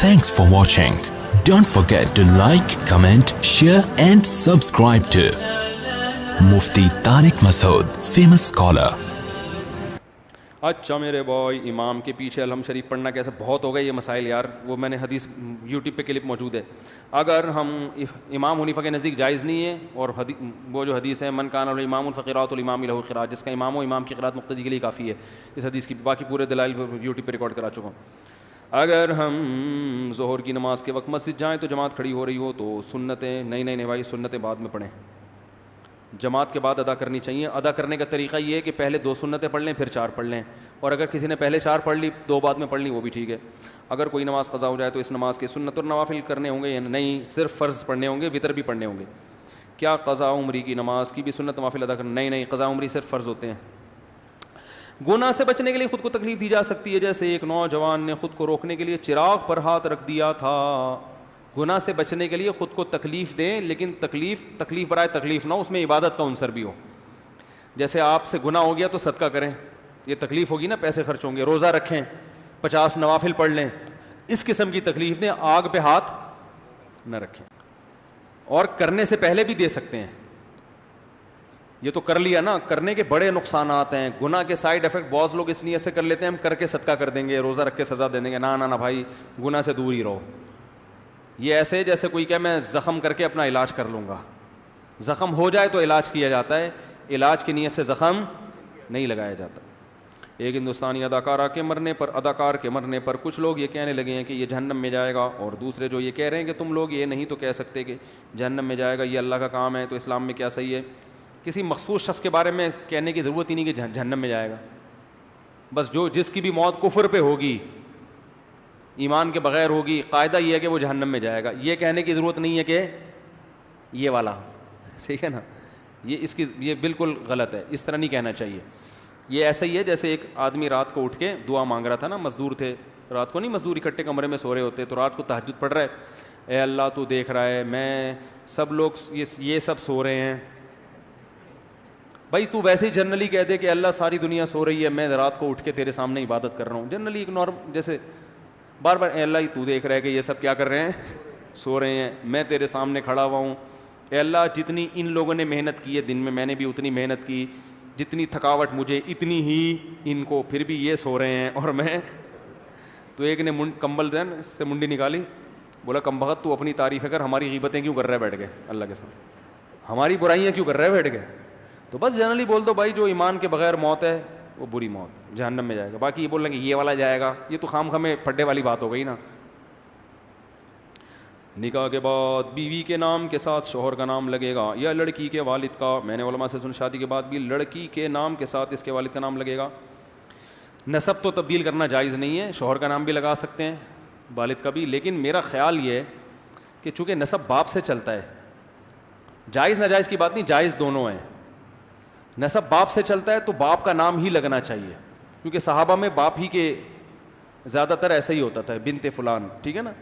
Thanks for watching. Don't forget to like, comment, share and subscribe to Mufti Tariq Masood, famous scholar. اچھا میرے بھائی، امام کے پیچھے الحمد شریف پڑھنا کیسے؟ بہت ہو گئے یہ مسائل یار. وہ میں نے حدیث یوٹیوب پہ کلپ موجود ہے. اگر ہم امام حنیفہ کے نزدیک جائز نہیں ہے، اور وہ جو حدیث ہے من کان الامام فقراۃ الامام لہ قراءۃ، جس کا امام ہو امام کی قراءت مقتدی کے لیے کافی ہے. اس حدیث کی باقی پورے دلائل یوٹیوب پہ ریکارڈ کرا چکا ہوں. اگر ہم ظہر کی نماز کے وقت مسجد جائیں تو جماعت کھڑی ہو رہی ہو تو سنتیں نہیں بھائی، سنتیں بعد میں پڑھیں، جماعت کے بعد ادا کرنی چاہیے. ادا کرنے کا طریقہ یہ ہے کہ پہلے 2 سنتیں پڑھ لیں پھر 4 پڑھ لیں، اور اگر کسی نے پہلے 4 پڑھ لی 2 بعد میں پڑھ لی وہ بھی ٹھیک ہے. اگر کوئی نماز قضا ہو جائے تو اس نماز کے سنت اور نوافل کرنے ہوں گے یا نہیں؟ صرف فرض پڑھنے ہوں گے، وطر بھی پڑھنے ہوں گے. کیا قضا عمری کی نماز کی بھی سنت نوافل ادا کرنا؟ نہیں، قضا عمری صرف فرض ہوتے ہیں. گناہ سے بچنے کے لیے خود کو تکلیف دی جا سکتی ہے، جیسے ایک نوجوان نے خود کو روکنے کے لیے چراغ پر ہاتھ رکھ دیا تھا. گناہ سے بچنے کے لیے خود کو تکلیف دیں، لیکن تکلیف برائے تکلیف نہ ہو، اس میں عبادت کا عنصر بھی ہو. جیسے آپ سے گناہ ہو گیا تو صدقہ کریں، یہ تکلیف ہوگی نا، پیسے خرچ ہوں گے. روزہ رکھیں، 50 نوافل پڑھ لیں، اس قسم کی تکلیف دیں. آگ پہ ہاتھ نہ رکھیں. اور کرنے سے پہلے بھی دے سکتے ہیں. یہ تو کر لیا نا، کرنے کے بڑے نقصانات ہیں. گناہ کے سائیڈ افیکٹ بہت لوگ اس نیت سے کر لیتے ہیں ہم کر کے صدقہ کر دیں گے، روزہ رکھ کے سزا دے دیں گے. نہ بھائی، گناہ سے دور ہی رہو. یہ ایسے جیسے کوئی کہ میں زخم کر کے اپنا علاج کر لوں گا. زخم ہو جائے تو علاج کیا جاتا ہے، علاج کی نیت سے زخم نہیں لگایا جاتا. ایک ہندوستانی اداکار کے مرنے پر کچھ لوگ یہ کہنے لگے ہیں کہ یہ جہنم میں جائے گا، اور دوسرے جو یہ کہہ رہے ہیں کہ تم لوگ یہ نہیں تو کہہ سکتے کہ جہنم میں جائے گا، یہ اللہ کا کام ہے، تو اسلام میں کیا صحیح ہے؟ کسی مخصوص شخص کے بارے میں کہنے کی ضرورت ہی نہیں کہ جہنم میں جائے گا. بس جس کی بھی موت کفر پہ ہوگی، ایمان کے بغیر ہوگی، قاعدہ یہ ہے کہ وہ جہنم میں جائے گا. یہ کہنے کی ضرورت نہیں ہے کہ یہ والا، ٹھیک ہے نا؟ یہ بالکل غلط ہے، اس طرح نہیں کہنا چاہیے. یہ ایسا ہی ہے جیسے ایک آدمی رات کو اٹھ کے دعا مانگ رہا تھا نا. مزدور تھے، رات کو نہیں، مزدور اکٹھے کمرے میں سو رہے ہوتے، تو رات کو تہجد پڑھ رہا ہے، اے اللہ تو دیکھ رہا ہے، میں سب لوگ یہ سب سو رہے ہیں. بھائی تو ویسے ہی جنرلی کہہ دے کہ اللہ ساری دنیا سو رہی ہے، میں رات کو اٹھ کے تیرے سامنے عبادت کر رہا ہوں. جنرلی ایک نارم جیسے بار اے اللہ تو دیکھ رہا ہے کہ یہ سب کیا کر رہے ہیں، سو رہے ہیں، میں تیرے سامنے کھڑا ہوا ہوں. اے اللہ جتنی ان لوگوں نے محنت کی ہے دن میں نے بھی اتنی محنت کی، جتنی تھکاوٹ مجھے اتنی ہی ان کو، پھر بھی یہ سو رہے ہیں اور میں. تو ایک نے کمبل سے منڈی نکالی، بولا کم بخت تو اپنی تعریفیں کر، ہماری غیبتیں کیوں کر رہا ہے بیٹھ کے اللہ کے سامنے، ہماری برائیاں کیوں کر رہا ہے بیٹھ کے. تو بس جنرلی بول دو بھائی جو ایمان کے بغیر موت ہے وہ بری موت، جہنم میں جائے گا. باقی یہ بول رہے ہیں کہ یہ والا جائے گا، یہ تو خام خامے پھڈے والی بات ہو گئی نا. نکاح کے بعد بیوی کے نام کے ساتھ شوہر کا نام لگے گا یا لڑکی کے والد کا؟ میں نے علماء سے سن شادی کے بعد بھی لڑکی کے نام کے ساتھ اس کے والد کا نام لگے گا. نسب تو تبدیل کرنا جائز نہیں ہے، شوہر کا نام بھی لگا سکتے ہیں، والد کا بھی. لیکن میرا خیال یہ ہے کہ چونکہ نسب باپ سے چلتا ہے، جائز ناجائز کی بات نہیں، جائز دونوں ہیں. نسب باپ سے چلتا ہے تو باپ کا نام ہی لگنا چاہیے، کیونکہ صحابہ میں باپ ہی کے زیادہ تر ایسا ہی ہوتا تھا، بنت فلان، ٹھیک ہے نا.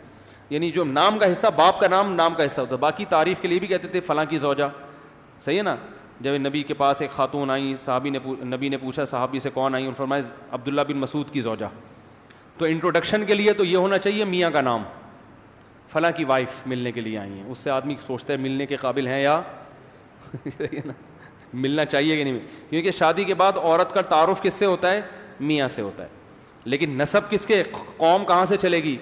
یعنی جو نام کا حصہ باپ کا نام کا حصہ ہوتا ہے. باقی تعریف کے لیے بھی کہتے تھے فلاں کی زوجہ، صحیح ہے نا. جب نبی کے پاس ایک خاتون آئی، نبی نے پوچھا صحابی سے کون آئی، انہوں نے فرمایا عبداللہ بن مسعود کی زوجہ. تو انٹروڈکشن کے لیے تو یہ ہونا چاہیے میاں کا نام، فلاں کی وائف ملنے کے لیے آئی ہیں. اس سے آدمی سوچتا ہے ملنے کے قابل ہیں یا ملنا چاہیے کہ نہیں، کیونکہ شادی کے بعد عورت کا تعارف کس سے ہوتا ہے؟ میاں سے ہوتا ہے. لیکن نسب کس کے، قوم کہاں سے چلے گی؟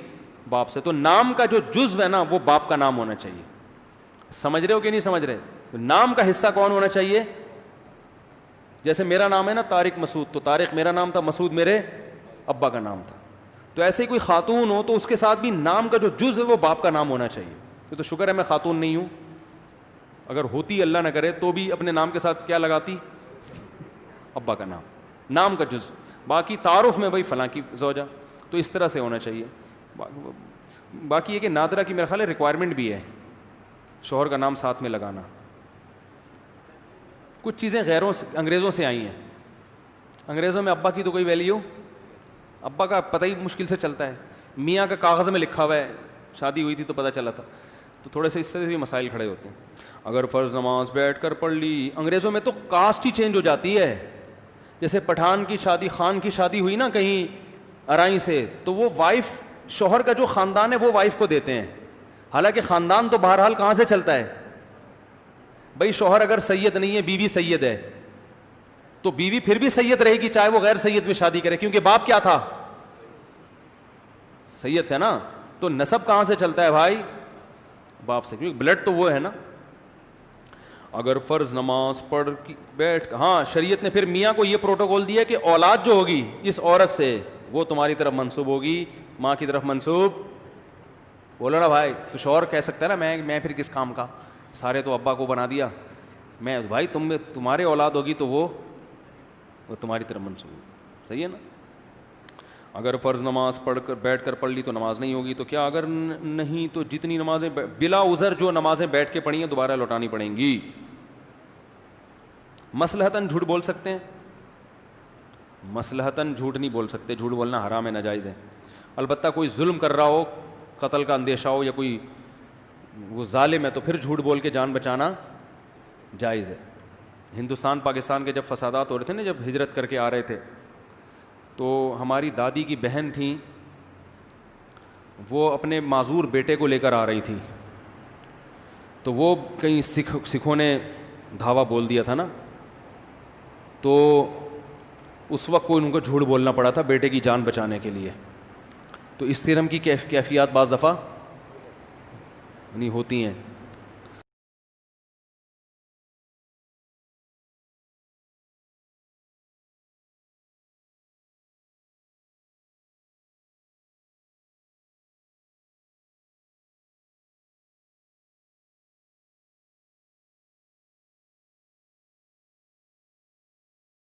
باپ سے. تو نام کا جو جزو ہے نا وہ باپ کا نام ہونا چاہیے. سمجھ رہے ہو کہ نہیں سمجھ رہے؟ نام کا حصہ کون ہونا چاہیے؟ جیسے میرا نام ہے نا طارق مسعود، تو طارق میرا نام تھا، مسعود میرے ابا کا نام تھا. تو ایسے ہی کوئی خاتون ہو تو اس کے ساتھ بھی نام کا جو جزو ہے وہ باپ کا نام ہونا چاہیے. تو شکر ہے میں خاتون نہیں ہوں، اگر ہوتی اللہ نہ کرے تو بھی اپنے نام کے ساتھ کیا لگاتی؟ ابا کا نام کا جزو. باقی تعارف میں بھائی فلاں کی زوجہ. تو اس طرح سے ہونا چاہیے. باقی یہ کہ نادرہ کی میرا خیال ہے ریکوائرمنٹ بھی ہے شوہر کا نام ساتھ میں لگانا. کچھ چیزیں انگریزوں سے آئی ہیں. انگریزوں میں ابا کی تو کوئی ویلیو، ابا کا پتہ ہی مشکل سے چلتا ہے. میاں کا کاغذ میں لکھا ہوا ہے، شادی ہوئی تھی تو پتہ چلا تھا. تو تھوڑے سے اس سے بھی مسائل کھڑے ہوتے ہیں. اگر فرض نماز بیٹھ کر پڑھ لی، انگریزوں میں تو کاسٹ ہی چینج ہو جاتی ہے. جیسے پٹھان کی شادی، خان کی شادی ہوئی نا کہیں ارائی سے، تو وہ وائف شوہر کا جو خاندان ہے وہ وائف کو دیتے ہیں, حالانکہ خاندان تو بہرحال کہاں سے چلتا ہے بھائی, شوہر اگر سید نہیں ہے, بیوی سید ہے, تو بیوی پھر بھی سید رہے گی چاہے وہ غیر سید میں شادی کرے, کیونکہ باپ کیا تھا, سید تھا نا. تو نسب کہاں سے چلتا ہے بھائی, باپ سے, کیونکہ بلڈ تو وہ ہے نا. اگر فرض نماز پڑھ بیٹھ, ہاں شریعت نے پھر میاں کو یہ پروٹوکول دیا کہ اولاد جو ہوگی اس عورت سے وہ تمہاری طرف منسوب ہوگی, ماں کی طرف منسوب. بولو نا بھائی, تو شوہر کہہ سکتا ہے نا میں پھر کس کام کا, سارے تو ابا کو بنا دیا, میں بھائی تمہارے اولاد ہوگی تو وہ تمہاری طرف منسوب ہوگی. صحیح ہے نا. اگر فرض نماز پڑھ کر بیٹھ کر پڑھ لی تو نماز نہیں ہوگی, تو کیا اگر نہیں تو جتنی نمازیں بلا عذر جو نمازیں بیٹھ کے پڑھی ہیں دوبارہ لوٹانی پڑیں گی. مصلحتاً جھوٹ بول سکتے ہیں, مصلحتاً جھوٹ نہیں بول سکتے, جھوٹ بولنا حرام ہے, ناجائز ہے. البتہ کوئی ظلم کر رہا ہو, قتل کا اندیشہ ہو, یا کوئی وہ ظالم ہے, تو پھر جھوٹ بول کے جان بچانا جائز ہے. ہندوستان پاکستان کے جب فسادات ہو رہے تھے نا, جب ہجرت کر کے آ رہے تھے, تو ہماری دادی کی بہن تھیں, وہ اپنے معذور بیٹے کو لے کر آ رہی تھیں, تو وہ کہیں سکھوں نے دھاوا بول دیا تھا نا, تو اس وقت کوئی ان کو جھوٹ بولنا پڑا تھا بیٹے کی جان بچانے کے لیے. تو اس طرح کی کیفیات بعض دفعہ نہیں ہوتی ہیں.